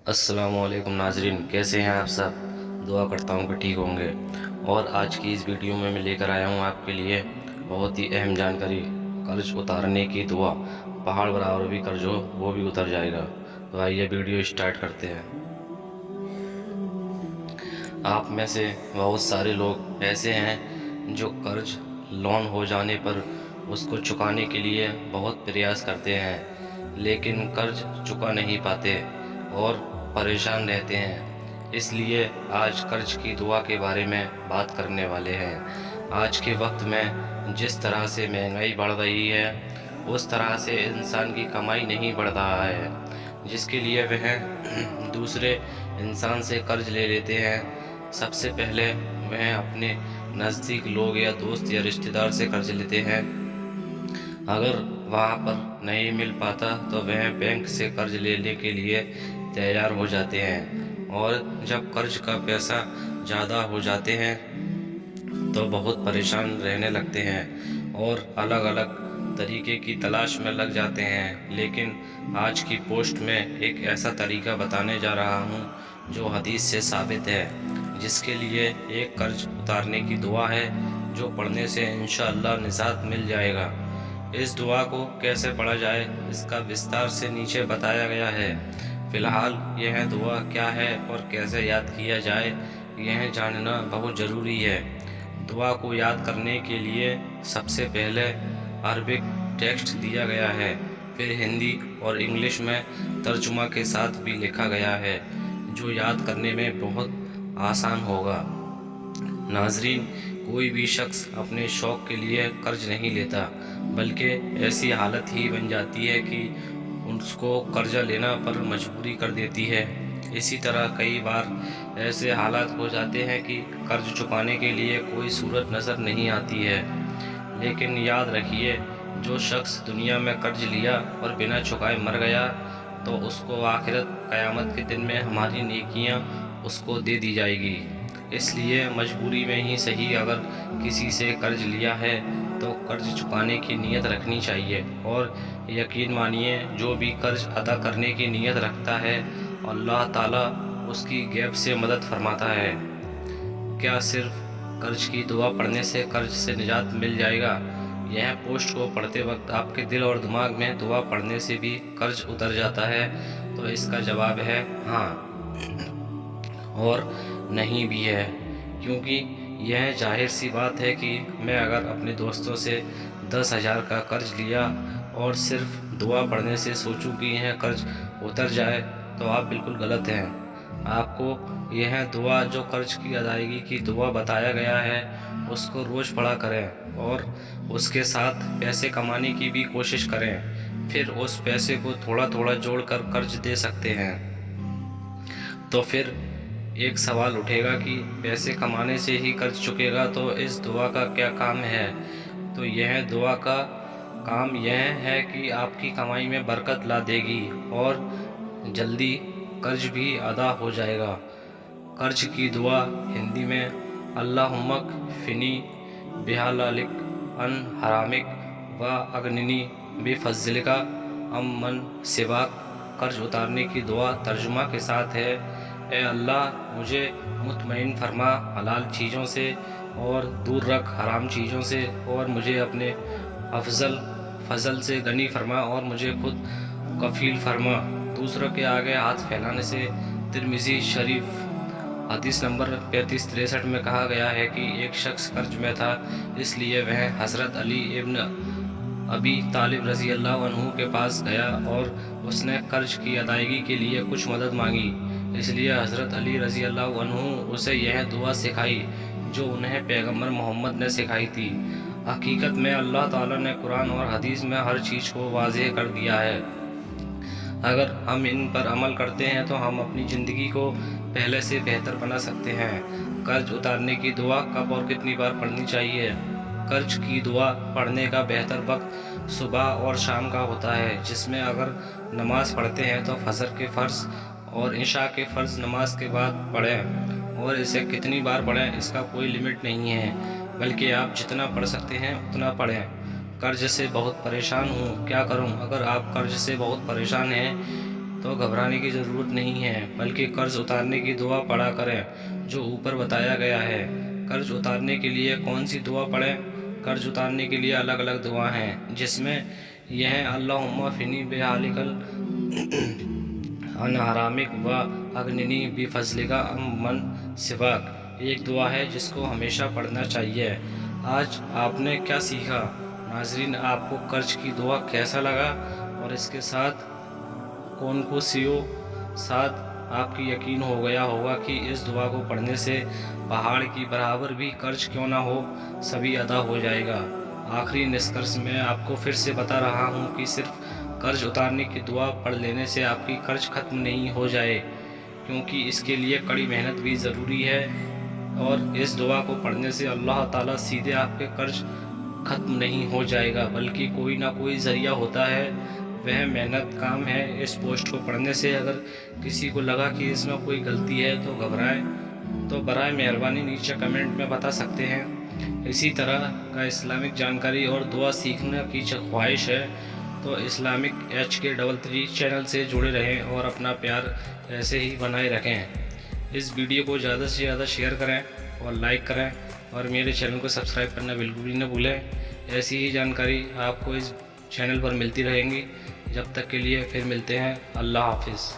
अस्सलाम वालेकुम नाजरीन, कैसे हैं आप सब। दुआ करता हूँ कि ठीक होंगे। और आज की इस वीडियो में मैं लेकर आया हूँ आपके लिए बहुत ही अहम जानकारी। कर्ज उतारने की दुआ, पहाड़ बराबर भी कर्ज हो वो भी उतर जाएगा। तो आइए वीडियो स्टार्ट करते हैं। आप में से बहुत सारे लोग ऐसे हैं जो कर्ज लोन हो जाने पर उसको चुकाने के लिए बहुत प्रयास करते हैं, लेकिन कर्ज चुका नहीं पाते और परेशान रहते हैं। इसलिए आज कर्ज की दुआ के बारे में बात करने वाले हैं। आज के वक्त में जिस तरह से महंगाई बढ़ रही है, उस तरह से इंसान की कमाई नहीं बढ़ रहा है, जिसके लिए वह दूसरे इंसान से कर्ज ले लेते हैं। सबसे पहले वह अपने नज़दीक लोग या दोस्त या रिश्तेदार से कर्ज लेते हैं। अगर वहाँ पर नहीं मिल पाता तो वह बैंक से कर्ज लेने के लिए तैयार हो जाते हैं। और जब कर्ज का पैसा ज़्यादा हो जाते हैं तो बहुत परेशान रहने लगते हैं और अलग अलग तरीके की तलाश में लग जाते हैं। लेकिन आज की पोस्ट में एक ऐसा तरीका बताने जा रहा हूँ जो हदीस से साबित है, जिसके लिए एक कर्ज उतारने की दुआ है जो पढ़ने से इंशाअल्लाह निजात मिल जाएगा। इस दुआ को कैसे पढ़ा जाए इसका विस्तार से नीचे बताया गया है। फिलहाल यह दुआ क्या है और कैसे याद किया जाए यह जानना बहुत ज़रूरी है। दुआ को याद करने के लिए सबसे पहले अरबिक टेक्स्ट दिया गया है, फिर हिंदी और इंग्लिश में तर्जुमा के साथ भी लिखा गया है, जो याद करने में बहुत आसान होगा। नाजरीन, कोई भी शख्स अपने शौक़ के लिए कर्ज नहीं लेता, बल्कि ऐसी हालत ही बन जाती है कि उसको कर्जा लेना पर मजबूरी कर देती है। इसी तरह कई बार ऐसे हालात हो जाते हैं कि कर्ज चुकाने के लिए कोई सूरत नज़र नहीं आती है। लेकिन याद रखिए, जो शख्स दुनिया में कर्ज लिया और बिना चुकाए मर गया तो उसको आखिरत क़यामत के दिन में हमारी नेकियां उसको दे दी जाएगी। इसलिए मजबूरी में ही सही, अगर किसी से कर्ज लिया है तो कर्ज चुकाने की नीयत रखनी चाहिए। और यकीन मानिए, जो भी कर्ज अदा करने की नीयत रखता है अल्लाह ताला उसकी गैब से मदद फरमाता है। क्या सिर्फ कर्ज की दुआ पढ़ने से कर्ज से निजात मिल जाएगा? यह पोस्ट को पढ़ते वक्त आपके दिल और दिमाग में दुआ पढ़ने से भी कर्ज उतर जाता है? तो इसका जवाब है हाँ और नहीं भी है, क्योंकि यह जाहिर सी बात है कि मैं अगर अपने दोस्तों से 10,000 का कर्ज लिया और सिर्फ दुआ पढ़ने से सोचूं कि यह कर्ज उतर जाए तो आप बिल्कुल गलत हैं। आपको यह दुआ, जो कर्ज की अदायगी की दुआ बताया गया है, उसको रोज़ पढ़ा करें और उसके साथ पैसे कमाने की भी कोशिश करें। फिर उस पैसे को थोड़ा थोड़ा जोड़कर कर्ज दे सकते हैं। तो फिर एक सवाल उठेगा कि पैसे कमाने से ही कर्ज चुकेगा, तो इस दुआ का क्या काम है? तो यह दुआ का काम यह है कि आपकी कमाई में बरकत ला देगी और जल्दी कर्ज भी अदा हो जाएगा। कर्ज की दुआ हिंदी में अल्लाहुम्मक फ़िनी बिहालालिक अन हरामिक व अगनिनी बिफज़लिका अम्मन सिवाक। कर्ज उतारने की दुआ तर्जुमा के साथ है: ए अल्लाह, मुझे मुतमईन फरमा हलाल चीज़ों से और दूर रख हराम चीज़ों से, और मुझे अपने फजल से गनी फरमा और मुझे खुद कफील फरमा दूसरों के आगे हाथ फैलाने से। तिरमिज़ी शरीफ हदीस नंबर 3563 में कहा गया है कि एक शख्स कर्ज में था, इसलिए वह हज़रत अली इब्न अबी तालिब रज़ी अल्लाह अन्हु के पास गया और उसने कर्ज की अदायगी के लिए कुछ मदद मांगी। इसलिए हज़रत अली रज़ी अल्लाह अन्हु उसे यह दुआ सिखाई जो उन्हें पैगंबर मोहम्मद ने सिखाई थी। हकीकत में अल्लाह ताला ने कुरान और हदीस में हर चीज़ को वाज़ेह कर दिया है। अगर हम इन पर अमल करते हैं तो हम अपनी ज़िंदगी को पहले से बेहतर बना सकते हैं। कर्ज उतारने की दुआ कब और कितनी बार पढ़नी चाहिए? कर्ज की दुआ पढ़ने का बेहतर वक्त सुबह और शाम का होता है, जिसमें अगर नमाज़ पढ़ते हैं तो फजर के फ़र्ज़ और इशा के फ़र्ज़ नमाज के बाद पढ़ें। और इसे कितनी बार पढ़ें इसका कोई लिमिट नहीं है, बल्कि आप जितना पढ़ सकते हैं उतना पढ़ें। कर्ज से बहुत परेशान हूँ, क्या करूँ? अगर आप कर्ज से बहुत परेशान हैं तो घबराने की ज़रूरत नहीं है, बल्कि कर्ज उतारने की दुआ पढ़ा करें जो ऊपर बताया गया है। कर्ज उतारने के लिए कौन सी दुआ पढ़ें? कर्ज उतारने के लिए अलग अलग दुआ हैं, जिसमें यह है अल्लाहुम्मा फ़िनी बिहालिकल अन हरामिक व अग्निनी बिफज़लिका अम्मन सिवाक। एक दुआ है जिसको हमेशा पढ़ना चाहिए। आज आपने क्या सीखा? नाज़रीन, आपको कर्ज की दुआ कैसा लगा और इसके साथ कौन को सीओ साथ आपकी यकीन हो गया होगा कि इस दुआ को पढ़ने से पहाड़ की बराबर भी कर्ज क्यों ना हो, सभी अदा हो जाएगा। आखिरी निष्कर्ष में आपको फिर से बता रहा हूँ कि सिर्फ कर्ज उतारने की दुआ पढ़ लेने से आपकी कर्ज ख़त्म नहीं हो जाए, क्योंकि इसके लिए कड़ी मेहनत भी ज़रूरी है। और इस दुआ को पढ़ने से अल्लाह ताला सीधे आपके कर्ज ख़त्म नहीं हो जाएगा, बल्कि कोई ना कोई ज़रिया होता है, वह मेहनत काम है। इस पोस्ट को पढ़ने से अगर किसी को लगा कि इसमें कोई गलती है तो घबराएं, तो बराए मेहरबानी नीचे कमेंट में बता सकते हैं। इसी तरह का इस्लामिक जानकारी और दुआ सीखने की ख्वाहिश है तो इस्लामिक HK33 चैनल से जुड़े रहें और अपना प्यार ऐसे ही बनाए रखें। इस वीडियो को ज़्यादा से ज़्यादा शेयर करें और लाइक करें और मेरे चैनल को सब्सक्राइब करना बिल्कुल भी न भूलें। ऐसी ही जानकारी आपको इस चैनल पर मिलती रहेंगी। जब तक के लिए फिर मिलते हैं। अल्लाह हाफिज़।